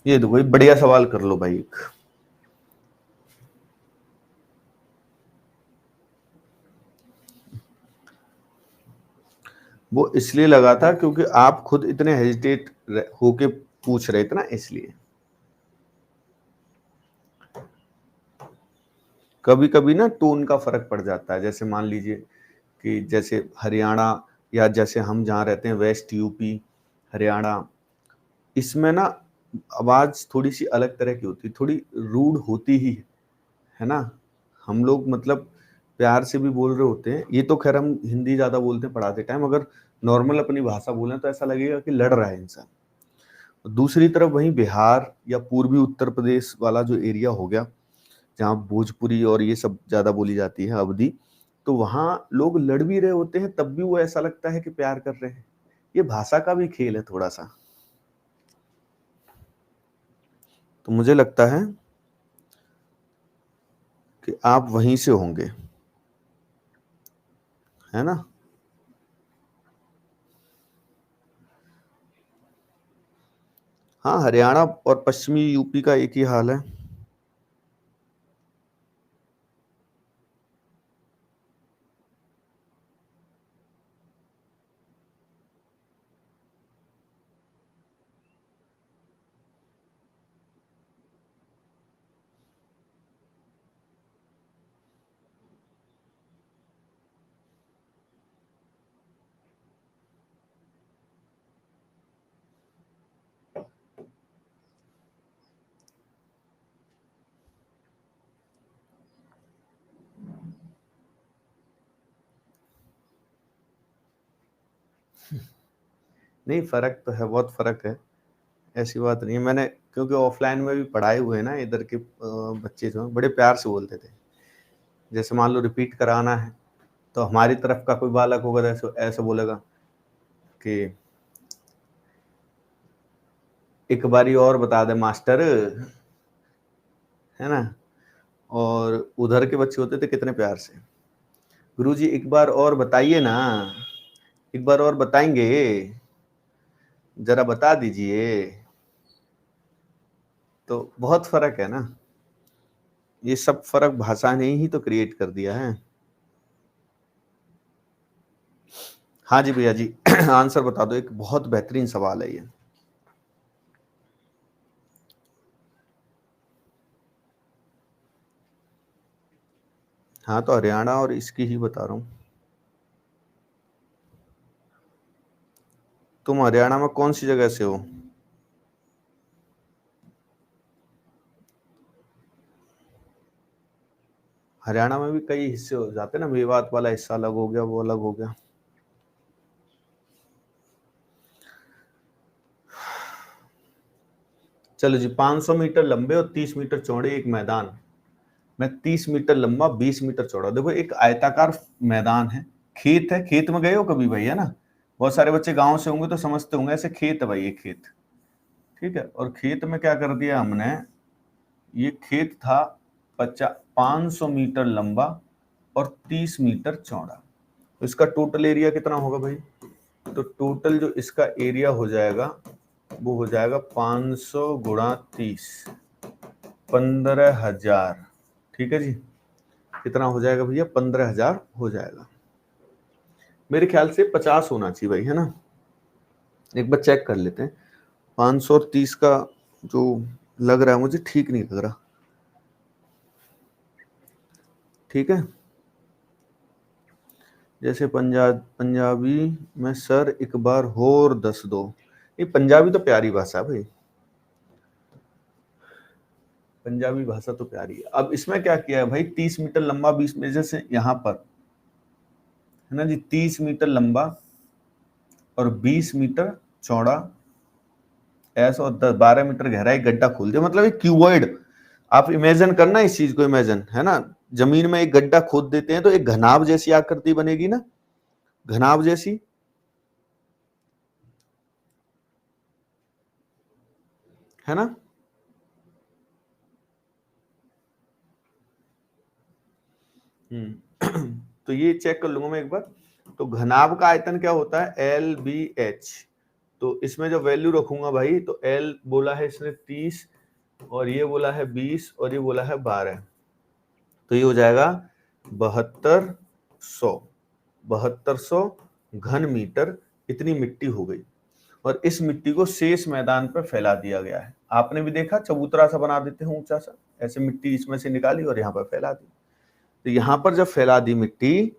ये देखो, बढ़िया सवाल कर लो भाई। वो इसलिए लगा था क्योंकि आप खुद इतने हेजिटेट होके पूछ रहे थे ना, इसलिए। कभी कभी ना टोन का फर्क पड़ जाता है। जैसे मान लीजिए कि जैसे हरियाणा, या जैसे हम जहाँ रहते हैं वेस्ट यूपी, हरियाणा, इसमें ना आवाज थोड़ी सी अलग तरह की होती है, थोड़ी रूड होती ही है ना। हम लोग मतलब प्यार से भी बोल रहे होते हैं। ये तो खैर हम हिंदी ज्यादा बोलते हैं पढ़ाते टाइम, अगर नॉर्मल अपनी भाषा बोलें तो ऐसा लगेगा कि लड़ रहा है इंसान। दूसरी तरफ वहीं बिहार या पूर्वी उत्तर प्रदेश वाला जो एरिया हो गया, जहाँ भोजपुरी और ये सब ज्यादा बोली जाती है, अवधी, तो वहां लोग लड़ भी रहे होते हैं तब भी वो ऐसा लगता है कि प्यार कर रहे हैं। ये भाषा का भी खेल है थोड़ा सा। तो मुझे लगता है कि आप वहीं से होंगे, है ना। हाँ, हरियाणा और पश्चिमी यूपी का एक ही हाल है। नहीं, फर्क तो है, बहुत फर्क है, ऐसी बात नहीं है। मैंने क्योंकि ऑफलाइन में भी पढ़ाए हुए हैं ना, इधर के बच्चे जो हैं बड़े प्यार से बोलते थे। जैसे मान लो रिपीट कराना है तो हमारी तरफ का कोई बालक होगा तो ऐसे ऐसे बोलेगा कि एक बारी और बता दे मास्टर, है ना। और उधर के बच्चे होते थे कितने प्यार से, गुरुजी एक बार और बताइए ना, एक बार और बताएंगे, जरा बता दीजिए। तो बहुत फर्क है ना, ये सब फर्क भाषा ने ही तो क्रिएट कर दिया है। हाँ जी भैया जी, आंसर बता दो, एक बहुत बेहतरीन सवाल है ये। हाँ, तो हरियाणा और इसकी ही बता रहा हूँ। तुम हरियाणा में कौन सी जगह से हो? हरियाणा में भी कई हिस्से हो जाते हैं ना, मेवात वाला हिस्सा अलग हो गया, वो अलग हो गया। चलो जी, 500 मीटर लंबे और 30 मीटर चौड़े एक मैदान में 30 मीटर लंबा 20 मीटर चौड़ा। देखो एक आयताकार मैदान है, खेत है, खेत में गए हो कभी भाई, है ना। बहुत सारे बच्चे गांव से होंगे तो समझते होंगे, ऐसे खेत है भाई, ये खेत, ठीक है। और खेत में क्या कर दिया हमने, ये खेत था 500 मीटर लंबा और 30 मीटर चौड़ा। तो इसका टोटल एरिया कितना होगा भाई? तो टोटल जो इसका एरिया हो जाएगा वो हो जाएगा 500 गुणा 30, 15,000। ठीक है जी, कितना हो जाएगा भैया? 15,000 हो जाएगा। मेरे ख्याल से 50 होना चाहिए भाई, है ना। एक बार चेक कर लेते हैं, 500 और 30 का जो लग रहा है मुझे ठीक नहीं लग रहा। ठीक है, जैसे पंजाबी में सर एक बार और 10 दो। ये पंजाबी तो प्यारी भाषा है भाई, पंजाबी भाषा तो प्यारी है। अब इसमें क्या किया है भाई, 30 मीटर लंबा 20 में, जैसे यहाँ पर है ना जी, 30 मीटर लंबा और 20 मीटर चौड़ा ऐसा, और 12 मीटर गहरा एक गड्ढा खोल दिया। मतलब एक क्यूबॉइड, आप इमेजिन करना इस चीज को, इमेजिन, है ना। जमीन में एक गड्ढा खोद देते हैं तो एक घनाभ जैसी आकृति बनेगी ना, घनाभ जैसी, है ना। तो ये चेक कर लूंगा मैं एक बार। तो घनाभ का आयतन क्या होता है? LBH। तो इसमें जो वैल्यू रखूंगा भाई, तो L बोला है इसने 30 और ये बोला है 20 और ये बोला है 12, तो ये हो जाएगा 7200 घन मीटर। इतनी मिट्टी हो गई और इस मिट्टी को शेष मैदान पर फैला दिया गया है। आपने भी देखा, चबूतरा सा बना देते हैं ऊंचा सा, ऐसे मिट्टी इसमें से निकाली और यहाँ पर फैला दी। तो यहाँ पर जब फैला दी मिट्टी,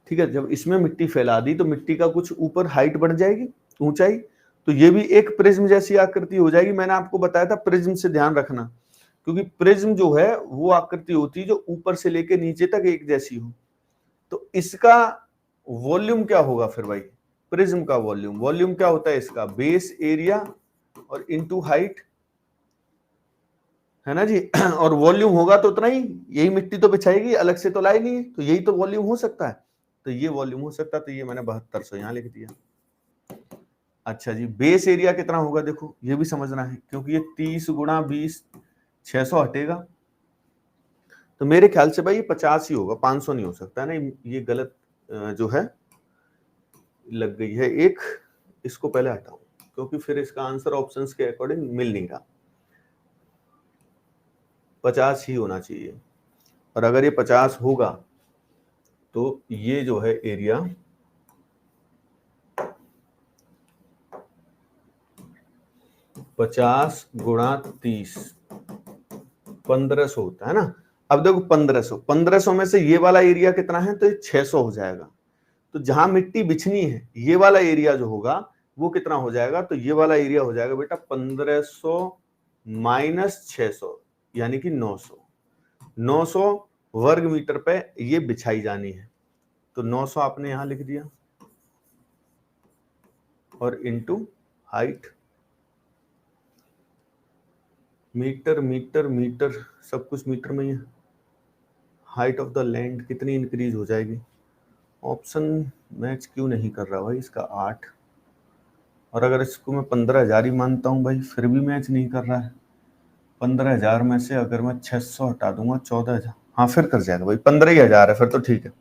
ठीक है, जब इसमें मिट्टी फैला दी तो मिट्टी का कुछ ऊपर हाइट बढ़ जाएगी, ऊंचाई, तो ये भी एक प्रिज्म जैसी आकृति हो जाएगी। मैंने आपको बताया था प्रिज्म से ध्यान रखना, क्योंकि प्रिज्म जो है वो आकृति होती है जो ऊपर से लेके नीचे तक एक जैसी हो। तो इसका वॉल्यूम क्या होगा फिर भाई? प्रिज्म का वॉल्यूम, वॉल्यूम क्या होता है इसका, बेस एरिया और इनटू हाइट, है ना जी। और वॉल्यूम होगा तो उतना ही, यही मिट्टी तो बिछाएगी, अलग से तो लाई नहीं है, तो यही तो वॉल्यूम हो सकता है, तो ये वॉल्यूम हो सकता है, तो ये मैंने 7200 यहां लिख दिया। अच्छा जी, बेस एरिया कितना होगा देखो, ये भी समझना है, क्योंकि ये 30 गुणा 20 600 हटेगा, तो मेरे ख्याल से भाई ये 50 ही होगा, 500 नहीं हो सकता, नहीं ये गलत जो है लग गई है एक, इसको पहले हटाओ, क्योंकि फिर इसका आंसर ऑप्शंस के अकॉर्डिंग मिल नहीं रहा, 50 ही होना चाहिए। और अगर ये 50 होगा तो ये जो है एरिया 50 गुणा 30 1500 होता है ना। अब देखो 1500 में से ये वाला एरिया कितना है, तो ये 600 हो जाएगा, तो जहां मिट्टी बिछनी है ये वाला एरिया जो होगा वो कितना हो जाएगा, तो ये वाला एरिया हो जाएगा बेटा 1500 माइनस 600 यानी कि 900 वर्ग मीटर पे ये बिछाई जानी है, तो 900 आपने यहां लिख दिया और into height, metre metre metre सब कुछ मीटर में ही है, हाइट ऑफ द लैंड कितनी इंक्रीज हो जाएगी, ऑप्शन मैच क्यों नहीं कर रहा भाई इसका 8, और अगर इसको मैं 15,000 ही मानता हूं भाई फिर भी मैच नहीं कर रहा है, 15,000 में से अगर मैं 600 हटा दूंगा 14,000, हाँ फिर कर जाएगा भाई, 15,000 है फिर तो ठीक है।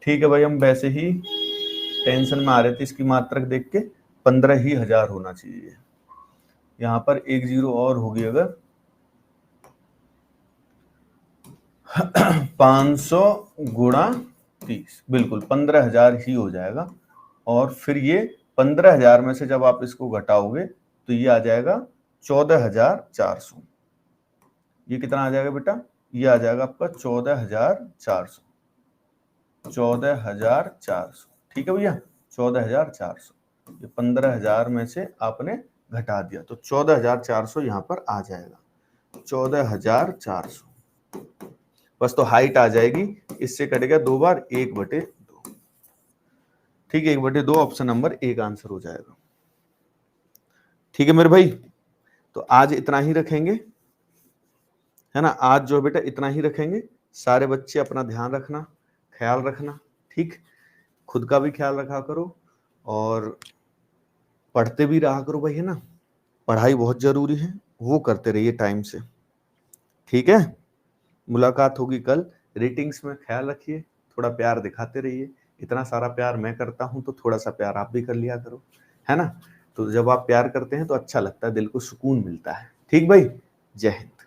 ठीक है भाई, हम वैसे ही टेंशन में आ रहे थे इसकी मात्रक देख के, 15,000 होना चाहिए, यहाँ पर एक जीरो और होगी अगर 500 गुणा 30, बिल्कुल 15,000 ही हो जाएगा, और फिर ये 15,000 में से जब आप इसको घटाओगे तो ये आ जाएगा 14,400, ये कितना आ जाएगा बेटा, ये आ जाएगा आपका 14,400, 14,400, ठीक है भैया 14,400, ये 15,000 में से आपने घटा दिया तो 14,400 यहाँ पर आ जाएगा, 14,400, बस तो हाइट आ जाएगी, इससे कटेगा 2 बार 1/2, ठीक है 1/2 ऑप्शन नंबर 1 आंसर हो जाएगा। ठीक है मेरे भाई, तो आज इतना ही रखेंगे, है ना, आज जो बेटा इतना ही रखेंगे, सारे बच्चे अपना ध्यान रखना, ख्याल रखना, ठीक, खुद का भी ख्याल रखा करो और पढ़ते भी रहा करो भाई, है ना, पढ़ाई बहुत जरूरी है, वो करते रहिए टाइम से, ठीक है। मुलाकात होगी कल, रेटिंग्स में ख्याल रखिए, थोड़ा प्यार दिखाते रहिए, इतना सारा प्यार मैं करता हूं तो थोड़ा सा प्यार आप भी कर लिया करो, है ना, तो जब आप प्यार करते हैं तो अच्छा लगता है, दिल को सुकून मिलता है, ठीक भाई, जय हिंद।